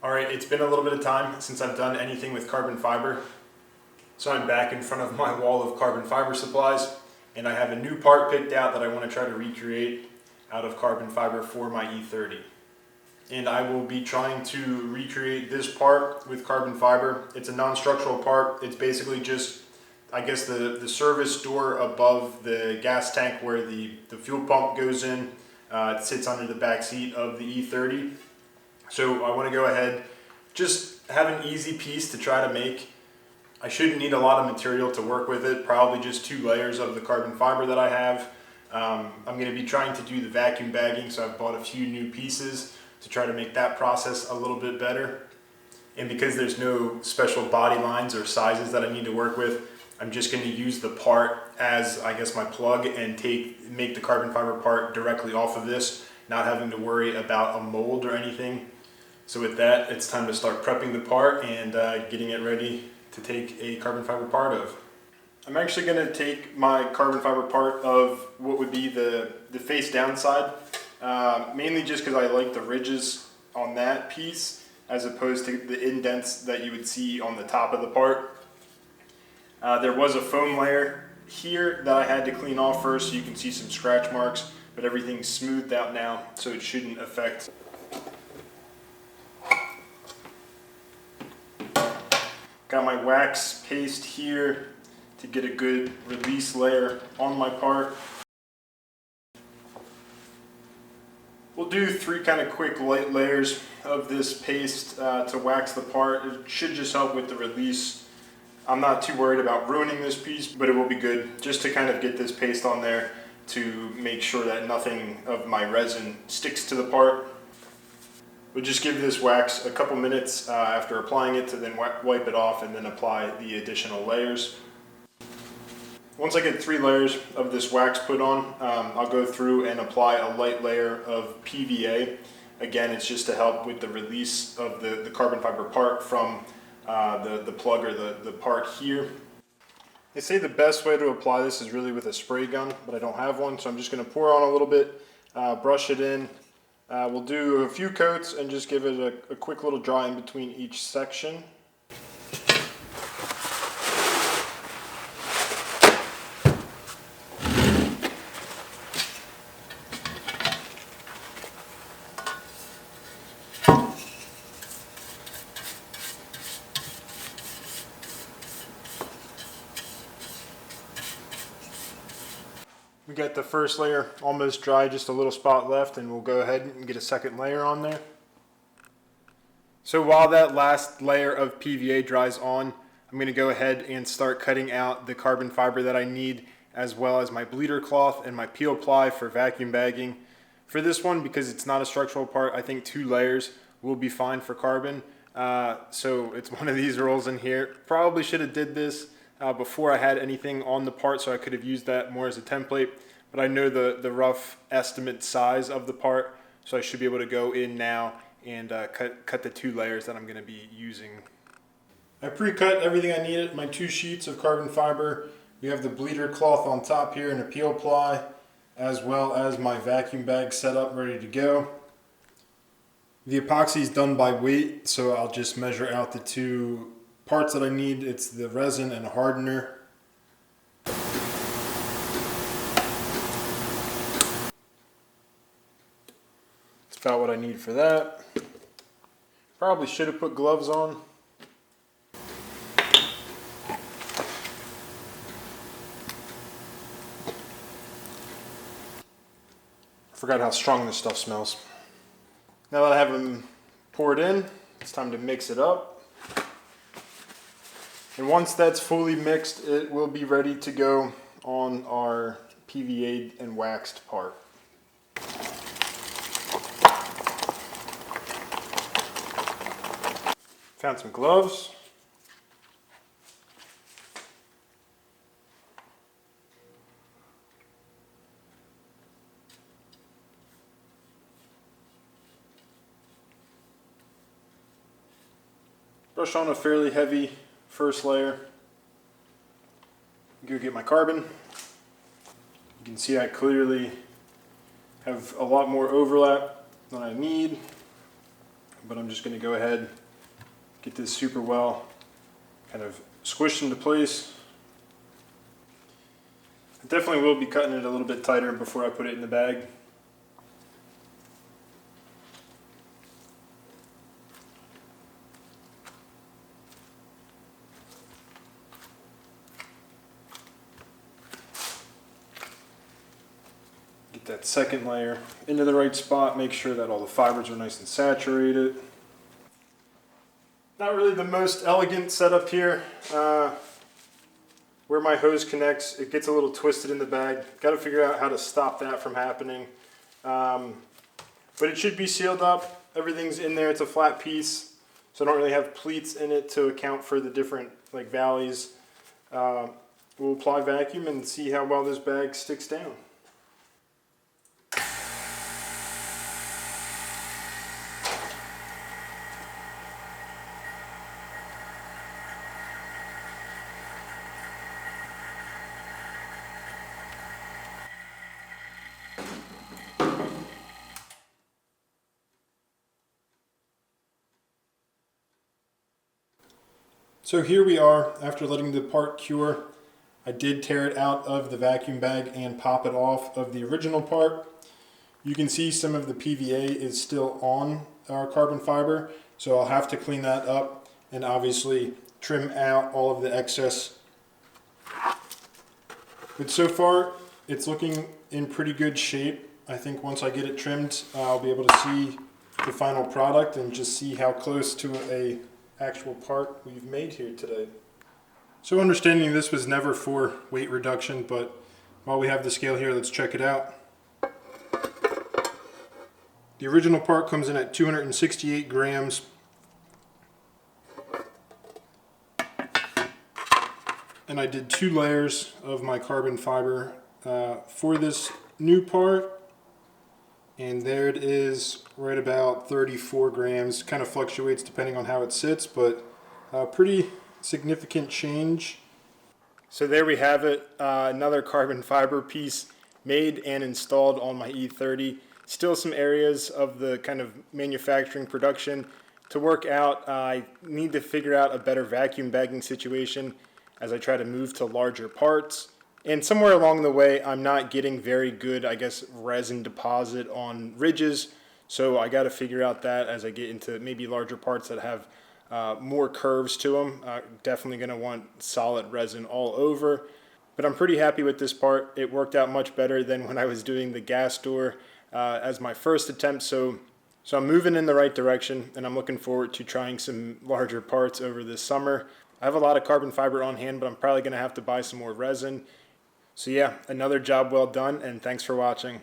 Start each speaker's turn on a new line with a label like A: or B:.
A: Alright, it's been a little bit of time since I've done anything with carbon fiber. So I'm back in front of my wall of carbon fiber supplies, and I have a new part picked out that I want to try to recreate out of carbon fiber for my E30. And I will be trying to recreate this part with carbon fiber. It's a non-structural part. It's basically just, I guess, the service door above the gas tank where the fuel pump goes in. It sits under the back seat of the E30. So I want to go ahead, just have an easy piece to try to make. I shouldn't need a lot of material to work with it, probably just 2 layers of the carbon fiber that I have. I'm going to be trying to do the vacuum bagging, so I've bought a few new pieces to try to make that process a little bit better. And because there's no special body lines or sizes that I need to work with, I'm just going to use the part as, I guess, my plug and make the carbon fiber part directly off of this, not having to worry about a mold or anything. So with that, it's time to start prepping the part and getting it ready to take a carbon fiber part of. I'm actually going to take my carbon fiber part of what would be the face down side, mainly just because I like the ridges on that piece as opposed to the indents that you would see on the top of the part. There was a foam layer here that I had to clean off first, so you can see some scratch marks, but everything's smoothed out now, so it shouldn't affect. Got my wax paste here to get a good release layer on my part. We'll do 3 kind of quick light layers of this paste to wax the part. It should just help with the release. I'm not too worried about ruining this piece, but it will be good just to kind of get this paste on there to make sure that nothing of my resin sticks to the part. We'll just give this wax a couple minutes after applying it to then wipe it off and then apply the additional layers. Once I get 3 layers of this wax put on, I'll go through and apply a light layer of PVA. Again, it's just to help with the release of the carbon fiber part from the plug or the part here. They say the best way to apply this is really with a spray gun, but I don't have one, so I'm just going to pour on a little bit, brush it in. We'll do a few coats and just give it a quick little dry in between each section. We got the first layer almost dry, just a little spot left, and we'll go ahead and get a second layer on there. So while that last layer of PVA dries on, I'm going to go ahead and start cutting out the carbon fiber that I need, as well as my bleeder cloth and my peel ply for vacuum bagging. For this one, because it's not a structural part, I think 2 layers will be fine for carbon. So it's one of these rolls in here. Probably should have did this before I had anything on the part, so I could have used that more as a template, but I know the rough estimate size of the part, so I should be able to go in now and cut the 2 layers that I'm going to be using. I pre-cut everything I needed, my 2 sheets of carbon fiber. We have the bleeder cloth on top here and a peel ply, as well as my vacuum bag set up ready to go. The epoxy is done by weight, so I'll just measure out the 2 parts that I need. It's the resin and a hardener. That's about what I need for that. Probably should have put gloves on. I forgot how strong this stuff smells. Now that I have them poured in, it's time to mix it up. And once that's fully mixed, it will be ready to go on our PVA'd and waxed part. Found some gloves. Brush on a fairly heavy first layer. Go get my carbon. You can see I clearly have a lot more overlap than I need. but I'm just going to go ahead, get this super well kind of squished into place. I definitely will be cutting it a little bit tighter before I put it in the bag. Get that second layer into the right spot, make sure that all the fibers are nice and saturated. Not really the most elegant setup here. Where my hose connects, it gets a little twisted in the bag. Got to figure out how to stop that from happening. But it should be sealed up. Everything's in there. It's a flat piece, so I don't really have pleats in it to account for the different like valleys. We'll apply vacuum and see how well this bag sticks down. So here we are after letting the part cure. I did tear it out of the vacuum bag and pop it off of the original part. You can see some of the PVA is still on our carbon fiber, so I'll have to clean that up and obviously trim out all of the excess. But so far it's looking in pretty good shape. I think once I get it trimmed, I'll be able to see the final product and just see how close to a actual part we've made here today. So understanding this was never for weight reduction, but while we have the scale here, let's check it out. The original part comes in at 268 grams. And I did 2 layers of my carbon fiber for this new part. And there it is, right about 34 grams. Kind of fluctuates depending on how it sits, but pretty significant change. So there we have it, another carbon fiber piece made and installed on my E30. Still some areas of the kind of manufacturing production to work out. I need to figure out a better vacuum bagging situation as I try to move to larger parts. And somewhere along the way, I'm not getting very good, I guess, resin deposit on ridges. So I got to figure out that as I get into maybe larger parts that have more curves to them. Definitely going to want solid resin all over. But I'm pretty happy with this part. It worked out much better than when I was doing the gas door as my first attempt. So I'm moving in the right direction, and I'm looking forward to trying some larger parts over this summer. I have a lot of carbon fiber on hand, but I'm probably going to have to buy some more resin. So yeah, another job well done, and thanks for watching.